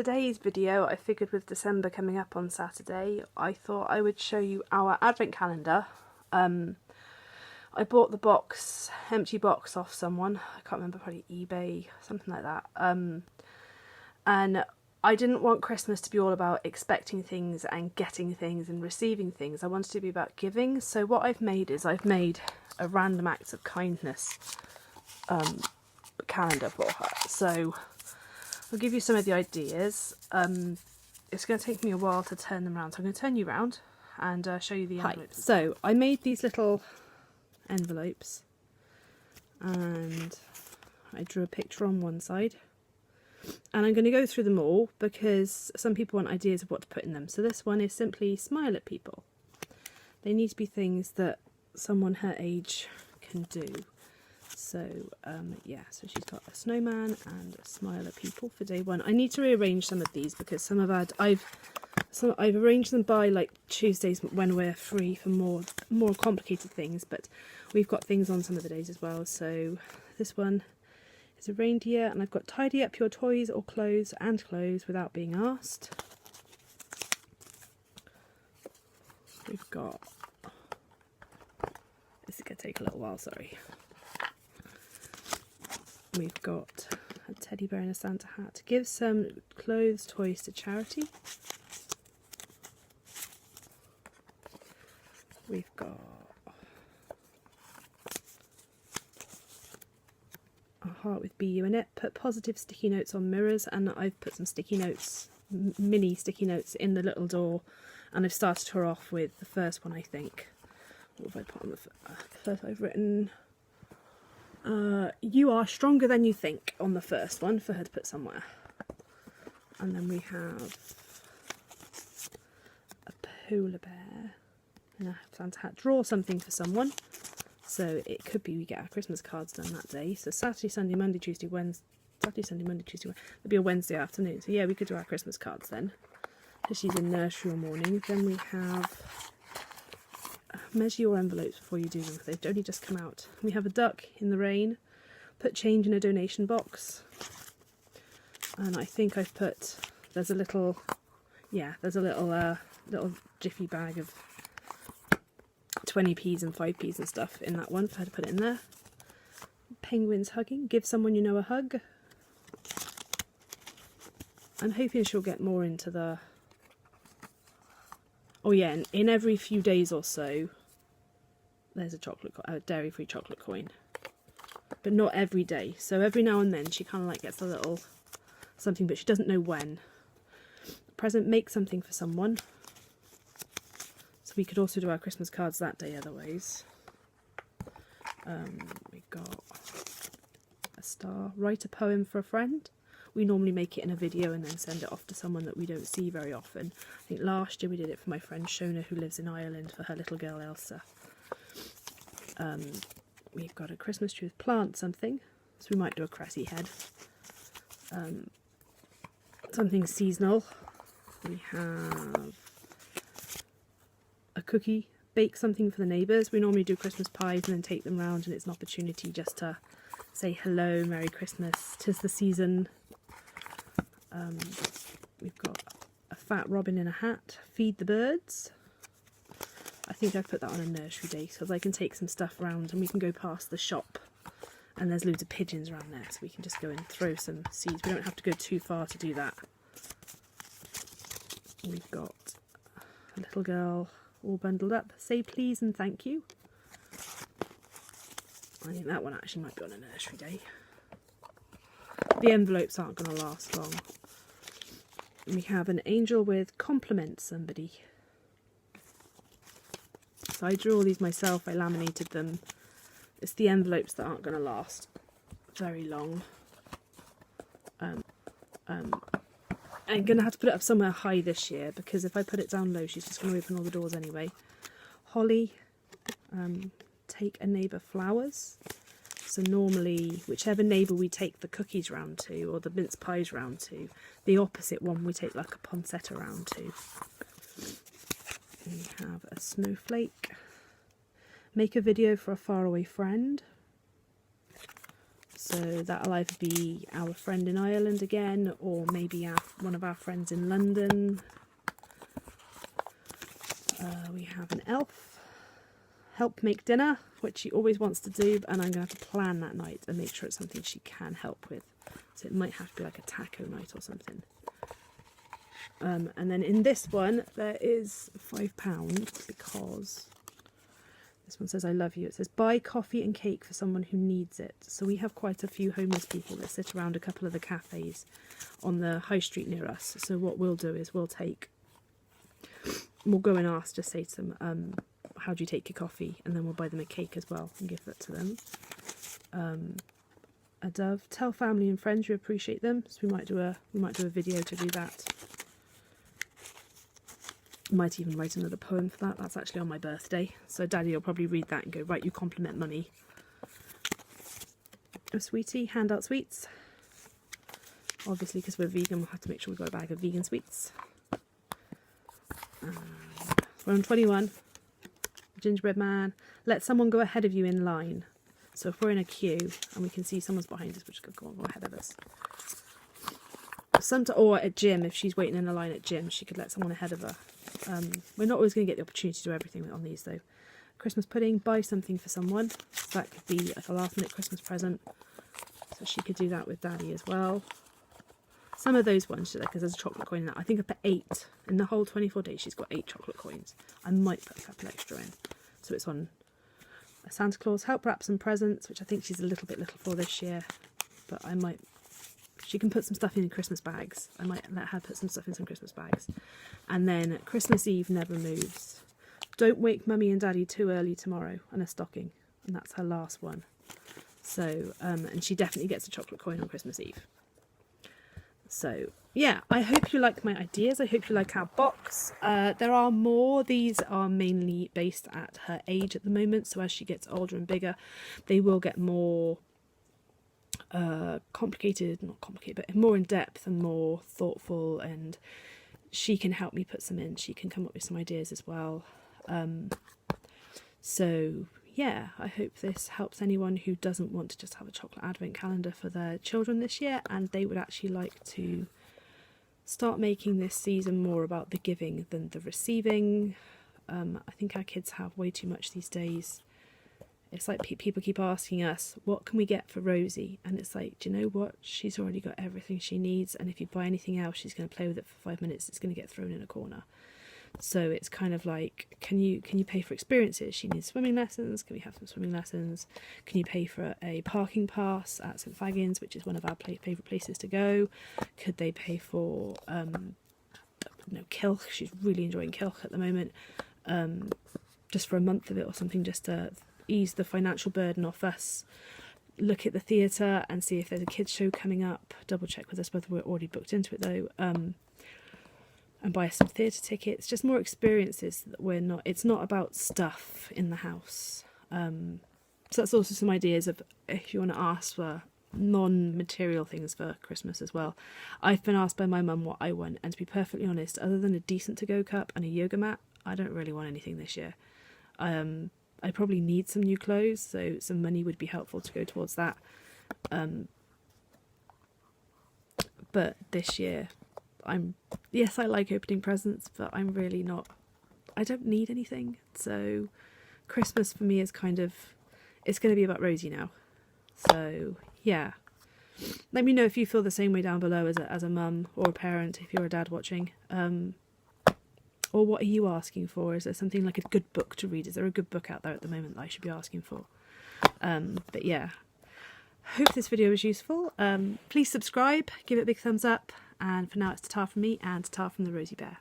today's video, I figured with December coming up on Saturday, I thought I would show you our advent calendar. I bought the box, empty box off someone, I can't remember, probably eBay, something like that. And I didn't want Christmas to be all about expecting things and getting things and receiving things. I wanted it to be about giving. So what I've made is I've made a random acts of kindness calendar for her. So I'll give you some of the ideas. It's going to take me a while to turn them around, so I'm going to turn you around and show you the envelopes. Hi. So I made these little envelopes and I drew a picture on one side, and I'm going to go through them all because some people want ideas of what to put in them. So this one is simply smile at people. They need to be things that someone her age can do. So yeah, so she's got a snowman and a smile at people for day one. I need to rearrange some of these because some of I've arranged them by like Tuesdays when we're free for more complicated things, but we've got things on some of the days as well. So this one is a reindeer, and I've got tidy up your toys or clothes and clothes without being asked. We've got, this is going to take a little while, sorry. We've got a teddy bear and a Santa hat. Give some clothes, toys to charity. We've got a heart with BU in it. Put positive sticky notes on mirrors, and I've put some sticky notes, mini sticky notes in the little door, and I've started her off with the first one, I think. What have I put on the first? I've written you are stronger than you think on the first one for her to put somewhere. And then we have a polar bear and a Santa hat. Draw something for someone. So it could be we get our Christmas cards done that day. So Saturday, Sunday, Monday, Tuesday, Wednesday. Saturday, Sunday, Monday, Tuesday, Wednesday. It'll be a Wednesday afternoon. So yeah, we could do our Christmas cards then. So she's in nursery all morning. Then we have measure your envelopes before you do them, because they've only just come out. We have a duck in the rain. Put change in a donation box. And I think I've put, there's a little little jiffy bag of 20p's and 5p's and stuff in that one for her to put it in there. Penguins hugging. Give someone you know a hug. I'm hoping she'll get more into the, oh yeah, in every few days or so there's a dairy-free chocolate coin, but not every day. So every now and then she kind of like gets a little something, but she doesn't know when. Present, make something for someone. So we could also do our Christmas cards that day otherwise. We got a star. Write a poem for a friend. We normally make it in a video and then send it off to someone that we don't see very often. I think last year we did it for my friend Shona, who lives in Ireland, for her little girl Elsa. We've got a Christmas tree with plant something, so we might do a cressy head. Something seasonal. We have a cookie. Bake something for the neighbours. We normally do Christmas pies and then take them round, and it's an opportunity just to say hello, Merry Christmas, 'tis the season. We've got a fat robin in a hat. Feed the birds. I think I've put that on a nursery day so that I can take some stuff around and we can go past the shop and there's loads of pigeons around there, so we can just go and throw some seeds. We don't have to go too far to do that. We've got a little girl all bundled up. Say please and thank you. I think that one actually might be on a nursery day. The envelopes aren't going to last long. We have an angel with compliment somebody. So I drew all these myself, I laminated them. It's the envelopes that aren't going to last very long. I'm going to have to put it up somewhere high this year, because if I put it down low she's just going to open all the doors anyway. Holly, take a neighbour flowers. So normally, whichever neighbour we take the cookies round to, or the mince pies round to, the opposite one we take like a poinsettia round to. We have a snowflake. Make a video for a faraway friend. So that'll either be our friend in Ireland again, or maybe one of our friends in London. We have an elf. Help make dinner, which she always wants to do, and I'm going to have to plan that night and make sure it's something she can help with. So it might have to be like a taco night or something. And then in this one, there is £5 because this one says, I love you. It says, buy coffee and cake for someone who needs it. So we have quite a few homeless people that sit around a couple of the cafes on the high street near us. So what we'll do is we'll go and ask, just say to them, how do you take your coffee? And then we'll buy them a cake as well and give that to them. A dove, tell family and friends you appreciate them. So we might do a video to do that. Might even write another poem for that. That's actually on my birthday. So Daddy will probably read that and go, right, you compliment Mummy. A sweetie, hand out sweets. Obviously, because we're vegan, we'll have to make sure we've got a bag of vegan sweets. We're on 21. Gingerbread man. Let someone go ahead of you in line. So if we're in a queue and we can see someone's behind us, we're just going to go ahead of us. Or at gym, if she's waiting in a line at gym, she could let someone ahead of her. We're not always going to get the opportunity to do everything on these though. Christmas pudding, buy something for someone. So that could be like a last minute Christmas present. So she could do that with Daddy as well. Some of those ones, because there's a chocolate coin in that. I think I put 8. In the whole 24 days, she's got 8 chocolate coins. I might put a couple extra in. So it's on a Santa Claus help wrap some presents, which I think she's a little bit little for this year. But I might... She can put some stuff in Christmas bags. I might let her put some stuff in some Christmas bags. And then Christmas Eve never moves. Don't wake Mummy and Daddy too early tomorrow. And a stocking. And that's her last one. So, and she definitely gets a chocolate coin on Christmas Eve. So, yeah, I hope you like my ideas. I hope you like our box. There are more. These are mainly based at her age at the moment. So as she gets older and bigger, they will get more complicated, not complicated, but more in depth and more thoughtful. And she can help me put some in. She can come up with some ideas as well. So, yeah, I hope this helps anyone who doesn't want to just have a chocolate advent calendar for their children this year, and they would actually like to start making this season more about the giving than the receiving. I think our kids have way too much these days. It's like people keep asking us, what can we get for Rosie? And it's like, do you know what? She's already got everything she needs, and if you buy anything else, she's going to play with it for 5 minutes. It's going to get thrown in a corner. So it's kind of like, can you pay for experiences? She needs swimming lessons. Can we have some swimming lessons? Can you pay for a parking pass at St Faggin's, which is one of our favourite places to go? Could they pay for Kilk? She's really enjoying Kilk at the moment. Just for a month of it or something, just to ease the financial burden off us. Look at the theatre and see if there's a kids show coming up. Double check with us whether we're already booked into it though. And buy some theatre tickets, just more experiences that it's not about stuff in the house. So that's also some ideas of if you want to ask for non-material things for Christmas as well. I've been asked by my mum what I want, and to be perfectly honest, other than a decent to-go cup and a yoga mat, I don't really want anything this year. I probably need some new clothes, so some money would be helpful to go towards that. But this year, yes, I like opening presents, but I'm really not, I don't need anything. So Christmas for me is it's going to be about Rosie now. So yeah, let me know if you feel the same way down below as a mum or a parent, if you're a dad watching. Or what are you asking for? Is there something like a good book to read? Is there a good book out there at the moment that I should be asking for? But yeah, hope this video was useful. Please subscribe, give it a big thumbs up. And for now, it's ta-ta from me and ta-ta from the Rosie Bear.